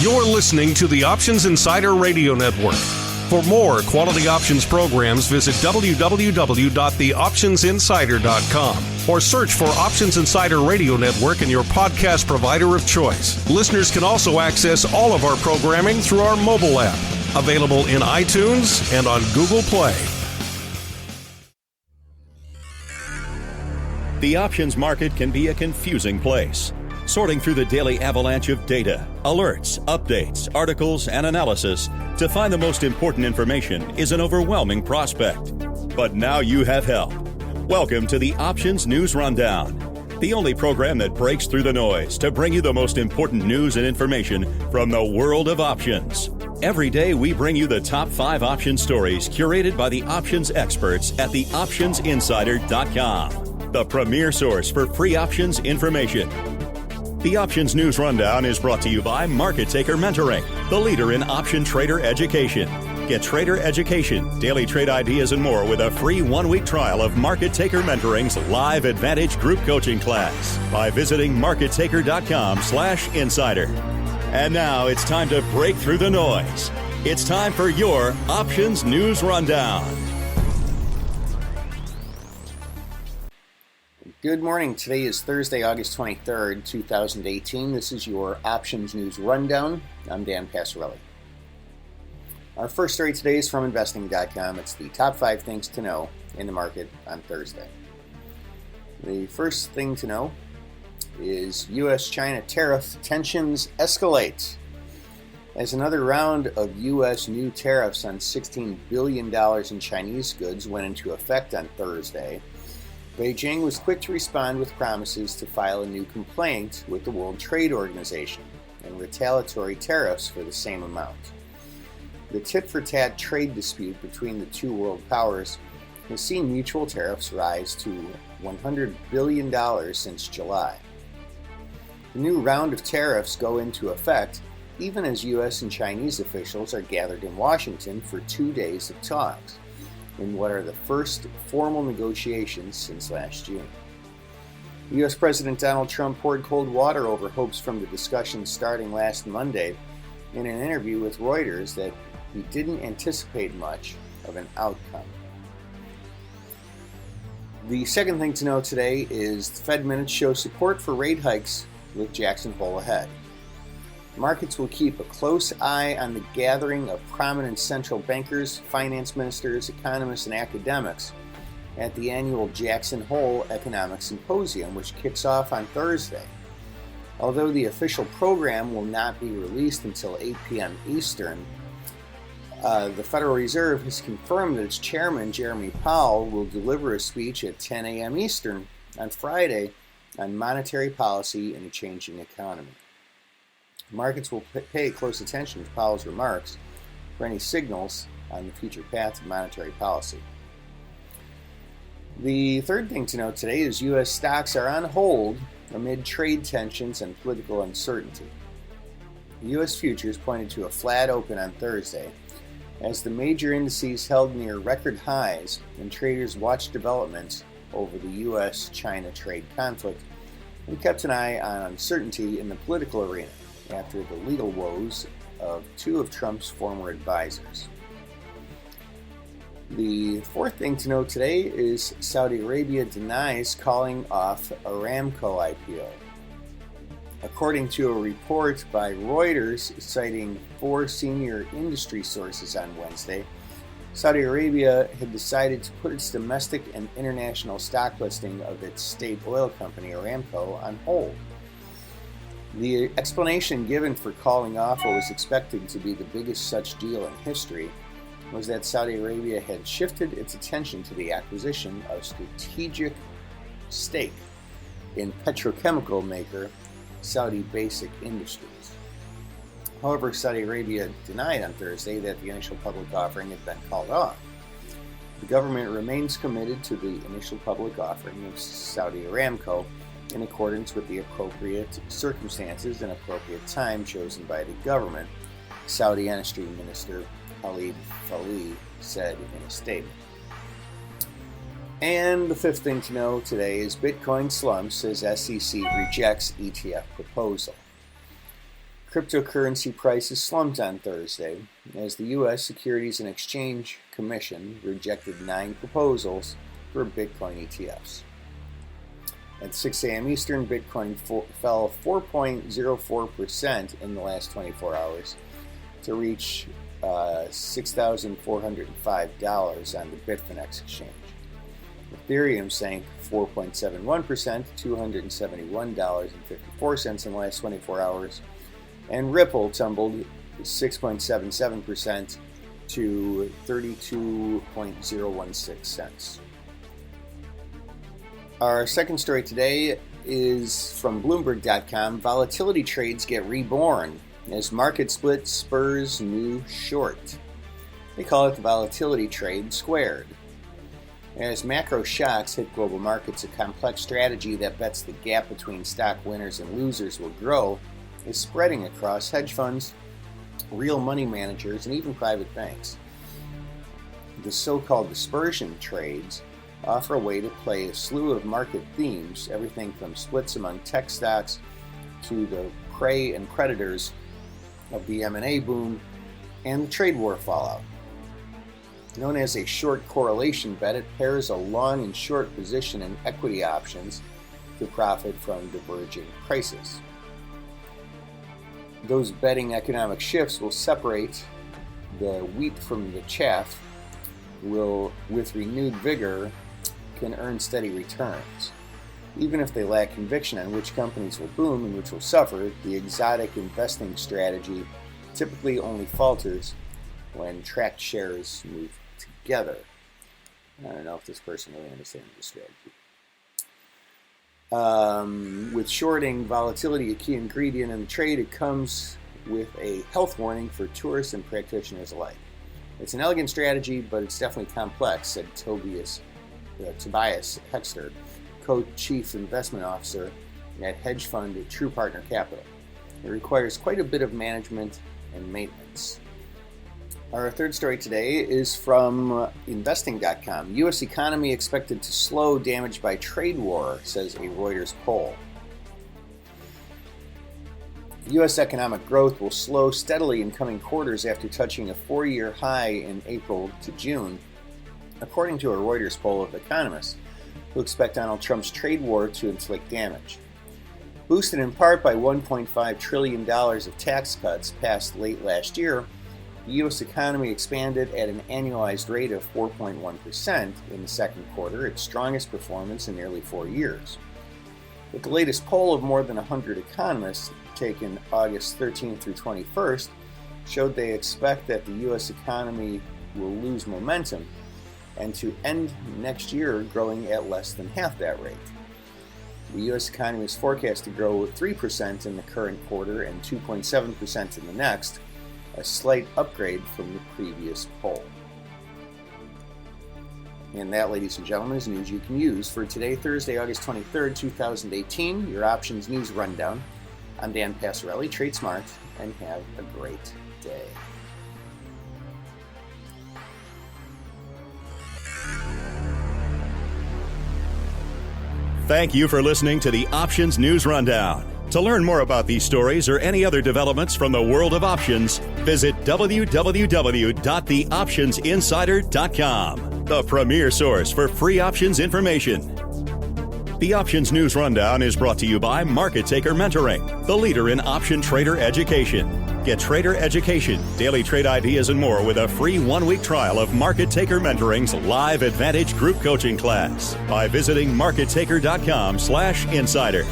You're listening to the Options Insider Radio Network. For more quality options programs, visit www.theoptionsinsider.com or search for Options Insider Radio Network in your podcast provider of choice. Listeners can also access all of our programming through our mobile app, available in iTunes and on Google Play. The options market can be a confusing place. Sorting through the daily avalanche of data, alerts, updates, articles, and analysis to find the most important information is an overwhelming prospect. But now you have help. Welcome to the Options News Rundown, the only program that breaks through the noise to bring you the most important news and information from the world of options. Every day we bring you the top 5 option stories curated by the options experts at theoptionsinsider.com, the premier source for free options information. The Options News Rundown is brought to you by Market Taker Mentoring, the leader in option trader education. Get trader education, daily trade ideas, and more with a free 1-week trial of Market Taker Mentoring's live Advantage group coaching class by visiting markettaker.com/insider. And now it's time to break through the noise. It's time for your Options News Rundown. Good morning. Today is Thursday, August 23rd, 2018. This is your Options News Rundown. I'm Dan Passarelli. Our first story today is from Investing.com. It's the top 5 things to know in the market on Thursday. The first thing to know is U.S.-China tariff tensions escalate. As another round of U.S. new tariffs on $16 billion in Chinese goods went into effect on Thursday, Beijing was quick to respond with promises to file a new complaint with the World Trade Organization and retaliatory tariffs for the same amount. The tit-for-tat trade dispute between the two world powers has seen mutual tariffs rise to $100 billion since July. The new round of tariffs go into effect even as U.S. and Chinese officials are gathered in Washington for 2 days of talks, in what are the first formal negotiations since last June. U.S. President Donald Trump poured cold water over hopes from the discussions starting last Monday in an interview with Reuters that he didn't anticipate much of an outcome. The second thing to know today is the Fed minutes show support for rate hikes with Jackson Hole ahead. Markets will keep a close eye on the gathering of prominent central bankers, finance ministers, economists, and academics at the annual Jackson Hole Economic Symposium, which kicks off on Thursday. Although the official program will not be released until 8 p.m. Eastern, the Federal Reserve has confirmed that its chairman, Jeremy Powell, will deliver a speech at 10 a.m. Eastern on Friday on monetary policy in a changing economy. Markets will pay close attention to Powell's remarks for any signals on the future path of monetary policy. The third thing to note today is U.S. stocks are on hold amid trade tensions and political uncertainty. U.S. futures pointed to a flat open on Thursday as the major indices held near record highs and traders watched developments over the U.S.-China trade conflict and kept an eye on uncertainty in the political arena after the legal woes of 2 of Trump's former advisors. The fourth thing to note today is Saudi Arabia denies calling off Aramco IPO. According to a report by Reuters citing 4 senior industry sources on Wednesday, Saudi Arabia had decided to put its domestic and international stock listing of its state oil company Aramco on hold. The explanation given for calling off what was expected to be the biggest such deal in history was that Saudi Arabia had shifted its attention to the acquisition of strategic stake in petrochemical maker Saudi Basic Industries. However, Saudi Arabia denied on Thursday that the initial public offering had been called off. The government remains committed to the initial public offering of Saudi Aramco in accordance with the appropriate circumstances and appropriate time chosen by the government, Saudi Industry Minister Khalid Falih said in a statement. And the fifth thing to know today is Bitcoin slumps as SEC rejects ETF proposal. Cryptocurrency prices slumped on Thursday as the U.S. Securities and Exchange Commission rejected 9 proposals for Bitcoin ETFs. At 6 a.m. Eastern, Bitcoin fell 4.04% in the last 24 hours to reach $6,405 on the Bitfinex exchange. Ethereum sank 4.71% to $271.54 in the last 24 hours, and Ripple tumbled 6.77% to 32.016 cents. Our second story today is from Bloomberg.com. Volatility trades get reborn as market split spurs new short. They call it the volatility trade squared. As macro shocks hit global markets, a complex strategy that bets the gap between stock winners and losers will grow is spreading across hedge funds, real money managers, and even private banks. The so-called dispersion trades offer a way to play a slew of market themes, everything from splits among tech stocks to the prey and predators of the M&A boom and the trade war fallout. Known as a short correlation bet, it pairs a long and short position in equity options to profit from diverging prices. Those betting economic shifts will separate the wheat from the chaff, with renewed vigor, can earn steady returns. Even if they lack conviction on which companies will boom and which will suffer, the exotic investing strategy typically only falters when tracked shares move together. I don't know if this person really understands the strategy. With shorting volatility a key ingredient in the trade, it comes with a health warning for tourists and practitioners alike. It's an elegant strategy, but it's definitely complex, said Tobias Hexter, co-chief investment officer at hedge fund True Partner Capital. It requires quite a bit of management and maintenance. Our third story today is from investing.com. U.S. economy expected to slow, damaged by trade war, says a Reuters poll. U.S. economic growth will slow steadily in coming quarters after touching a 4-year high in April to June, according to a Reuters poll of economists who expect Donald Trump's trade war to inflict damage. Boosted in part by $1.5 trillion of tax cuts passed late last year, the U.S. economy expanded at an annualized rate of 4.1% in the second quarter, its strongest performance in nearly 4 years. But the latest poll of more than 100 economists, taken August 13th through 21st, showed they expect that the U.S. economy will lose momentum and to end next year growing at less than half that rate. The U.S. economy is forecast to grow 3% in the current quarter and 2.7% in the next, a slight upgrade from the previous poll. And that, ladies and gentlemen, is news you can use for today, Thursday, August 23rd, 2018, your Options News Rundown. I'm Dan Passarelli. Trade smart and have a great day. Thank you for listening to the Options News Rundown. To learn more about these stories or any other developments from the world of options, visit www.theoptionsinsider.com, the premier source for free options information. The Options News Rundown is brought to you by Market Taker Mentoring, the leader in option trader education. Get trader education, daily trade ideas, and more with a free 1-week trial of Market Taker Mentoring's live Advantage group coaching class by visiting markettaker.com/insider.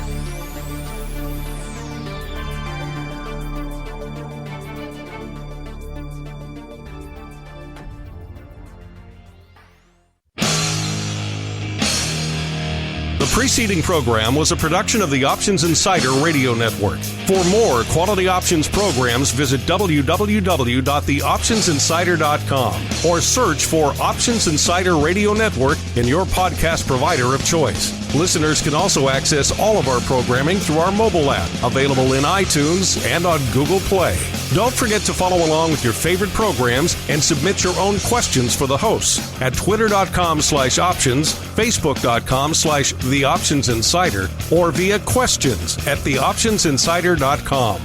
The preceding program was a production of the Options Insider Radio Network. For more quality options programs, visit www.theoptionsinsider.com or search for Options Insider Radio Network in your podcast provider of choice. Listeners can also access all of our programming through our mobile app, available in iTunes and on Google Play. Don't forget to follow along with your favorite programs and submit your own questions for the hosts at twitter.com/options, facebook.com/theoptionsinsider, or via questions@theoptionsinsider.com.